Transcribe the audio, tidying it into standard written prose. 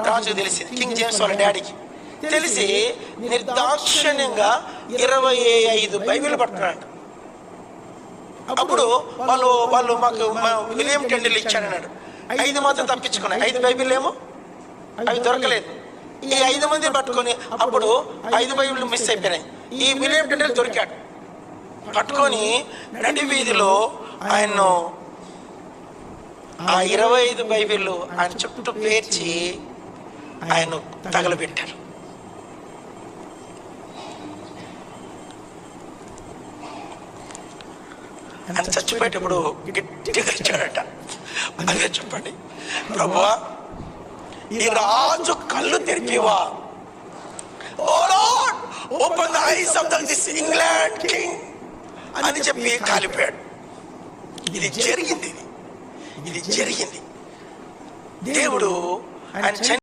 రాజు తెలిసింది, king James వాళ్ళ డాడీకి తెలిసి నిర్దాక్షిణ్యంగా 25 బైబిల్ పట్టుకున్నాడు. అప్పుడు వాళ్ళు మాకు విలియం టెండిల్ ఇచ్చాడన్నాడు. 5 మాత్రం తప్పించుకున్నాయి. 5 బైబిల్ ఏమో అవి దొరకలేదు. ఈ 5 మంది పట్టుకొని అప్పుడు 5 బైబిల్ మిస్ అయిపోయినాయి. ఈ విలియం టెండిల్ దొరికాడు. పట్టుకొని నడి వీధిలో ఆయన్ను ఆ 25 బైబిళ్ళు ఆయన చుట్టూ పేర్చి ఆయన తగలబెట్టారు. ఆయన చచ్చిపోయేటప్పుడు గట్టిగా ఇచ్చాడట. అదే చెప్పండి, ప్రభువా ఈ రాజు కళ్ళు తెరిపివా, O lord open the eyes of this England king అని చెప్పి కాలిపోయాడు. ఇది జరిగింది. దేవుడు ఆయన